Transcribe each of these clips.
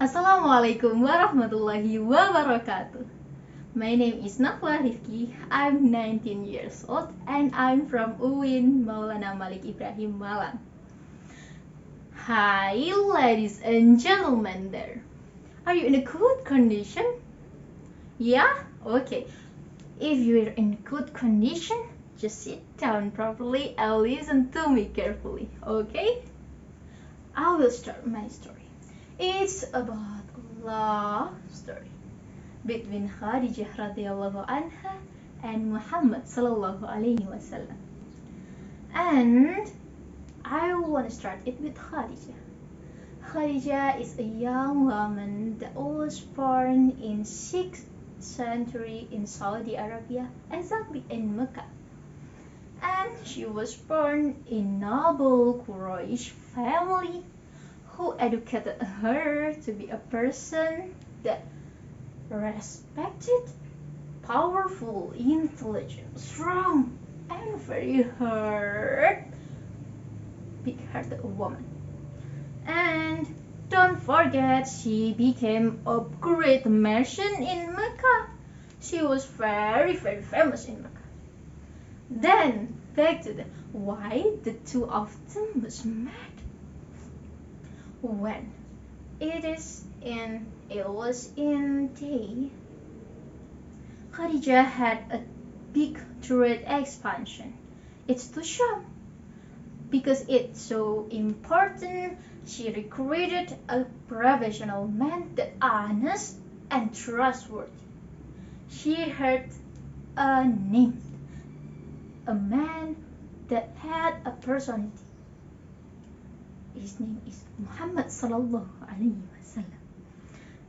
Assalamualaikum warahmatullahi wabarakatuh. My name is Naflah. I'm 19 years old and I'm from UIN Maulana Malik Ibrahim Malang. Hi ladies and gentlemen there. Are you in a good condition? Yeah? Okay. If you're in good condition, just sit down properly and listen to me carefully, okay? I will start my story. It's about a love story between Khadijah radhiyallahu anha and Muhammad sallallahu alaihi wasallam. And I want to start it with Khadijah. Khadijah is a young woman that was born in 6th century in Saudi Arabia, exactly in Mecca. And she was born in noble Quraysh family who educated her to be a person that respected, powerful, intelligent, strong, and very big-hearted woman. And don't forget, she became a great merchant in Mecca. She was very famous in Mecca. Then, back to why the two of them was mad. When it was in day, Khadijah had a big trade expansion. It's to Sham. Because it's so important, she recruited a professional man that honest and trustworthy. She had a name, a man that had a personality. His name is Muhammad sallallahu alaihi wasallam.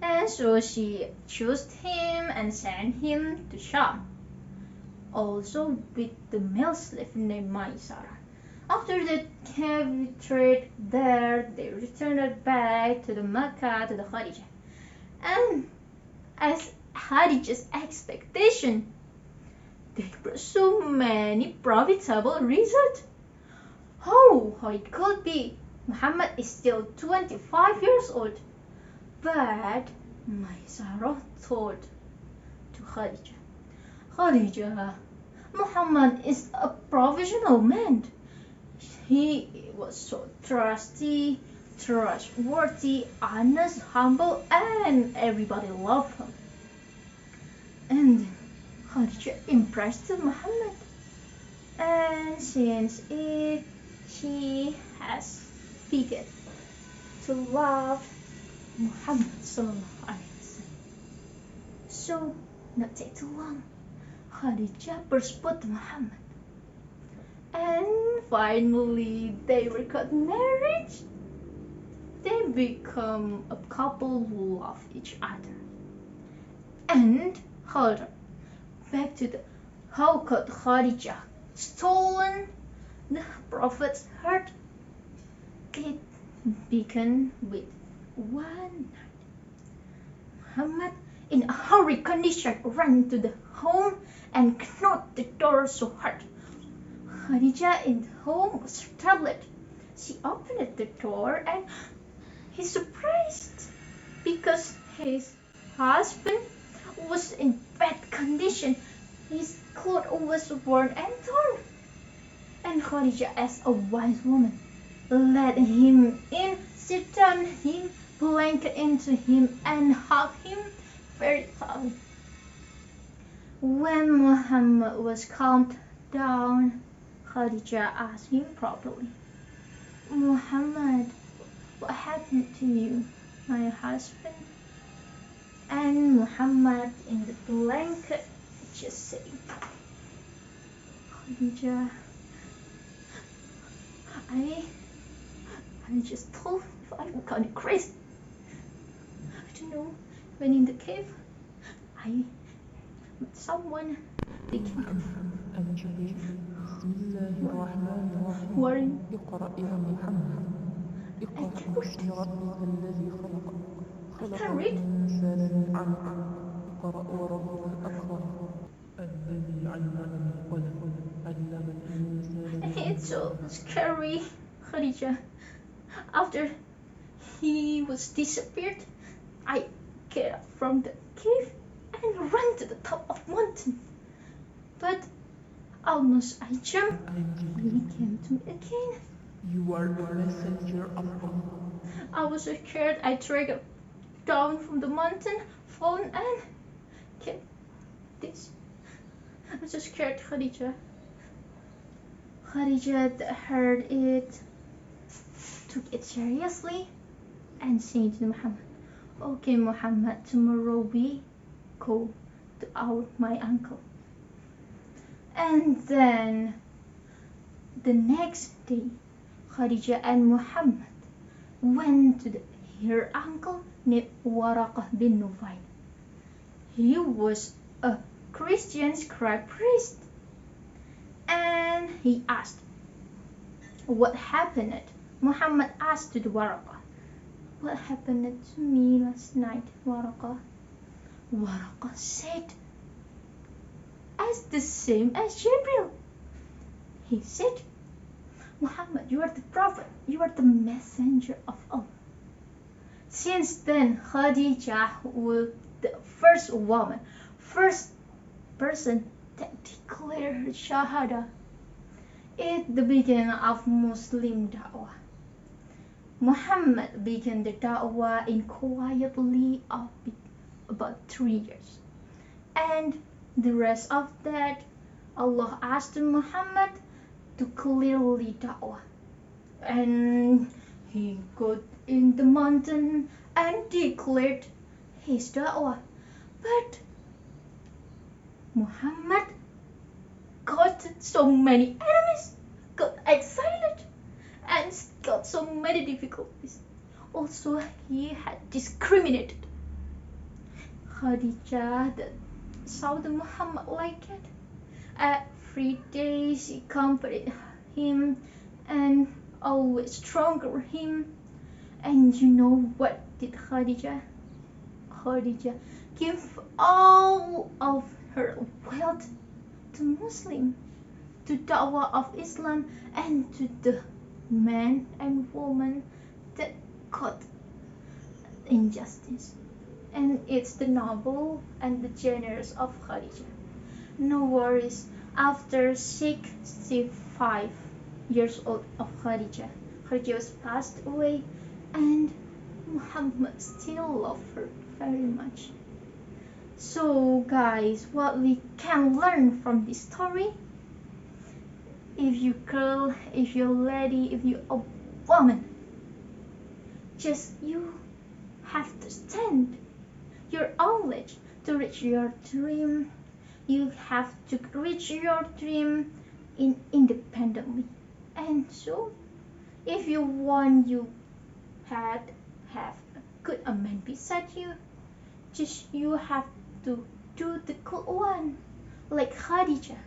And so she chose him and sent him to Sham, also with the male slave named Maisara. After the heavy trade there, they returned back to the Mecca to the Khadijah. And as Khadijah's expectation, they brought so many profitable results. How it could be? Muhammad is still 25 years old. But Maisarah told to Khadijah, Muhammad is a professional man. He was so trustworthy, honest, humble, and everybody loved him. And Khadijah impressed Muhammad. And since she has begun to love Muhammad sallallahu alaihi wasallam. So, not take too long, Khadijah pursued Muhammad. And finally, they were got married. They become a couple who love each other. And hold on, back to how could Khadijah stolen the Prophet's heart? It began with one night. Muhammad, in a hurried condition, ran to the home and knocked the door so hard. Khadijah in the home was troubled. She opened the door and he's surprised because his husband was in bad condition. His clothes was worn and torn. And Khadijah, as a wise woman, led him in, sit down him, blanket into him, and hug him very tightly. When Muhammad was calmed down, Khadijah asked him properly, Muhammad, what happened to you, my husband? And Muhammad in the blanket just said, Khadijah, I just told you I'm kind of crazy. I don't know, when in the cave, I met someone thinking worrying. I can't read. It's so scary, Khadijah. After he was disappeared, I get up from the cave and ran to the top of mountain. But almost I jumped, he came to me again. You are the messenger of Allah. I was so scared I dragged down from the mountain, phone and kept this. I'm so scared, Khadijah. Khadijah heard it, took it seriously, and said to Muhammad, "Okay, Muhammad, tomorrow we go to my uncle." And then the next day, Khadijah and Muhammad went to her uncle named Waraqah bin Nufail. He was a Christian scribe priest, and he asked, "What happened?" Muhammad asked to the Waraqah, "What happened to me last night, Waraqah?" Waraqah said, "As the same as Jibril." He said, "Muhammad, you are the prophet, you are the messenger of Allah." Since then, Khadijah was the first woman, first person that declared her Shahada. It's the beginning of Muslim Da'wah. Muhammad began the Da'wah in quietly of about 3 years. And the rest of that, Allah asked Muhammad to clearly Da'wah. And he got in the mountain and declared his Da'wah. But Muhammad got so many enemies, got exiled, and got so many difficulties. Also, he had discriminated. Khadijah that saw the Muhammad like it. Every day she comforted him and always stronger him. And you know what did Khadijah? Khadijah gave all of her wealth to Muslim, to Da'wah of Islam, and to the men and women that caught injustice. And it's the noble and the generous of Khadijah. No worries, after 65 years old of Khadijah, Khadijah was passed away, and Muhammad still loved her very much. So guys, what we can learn from this story, if you girl, if you're lady, if you're a woman, just you have to stand your own ledge to reach your dream. You have to reach your dream independently. And so if you want you have a good man beside you, just you have to do the good one, like Khadijah.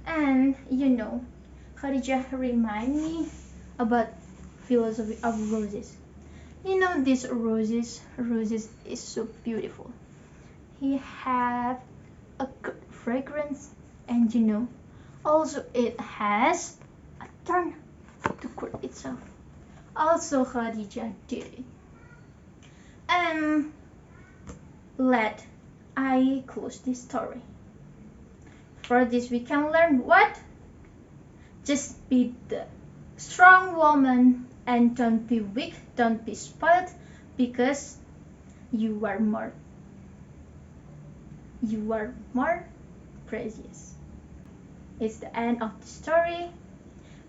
And you know, Khadijah remind me about philosophy of roses. You know, these roses is so beautiful. He have a good fragrance, and you know, also it has a turn to court itself. Also, Khadijah did it. And let I close this story. For this we can learn what? Just be the strong woman and don't be weak, don't be spoiled, because you are more precious. It's the end of the story.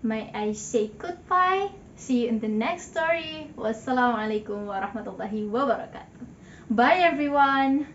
May I say goodbye. See you in the next story. Wassalamualaikum warahmatullahi wabarakatuh. Bye everyone.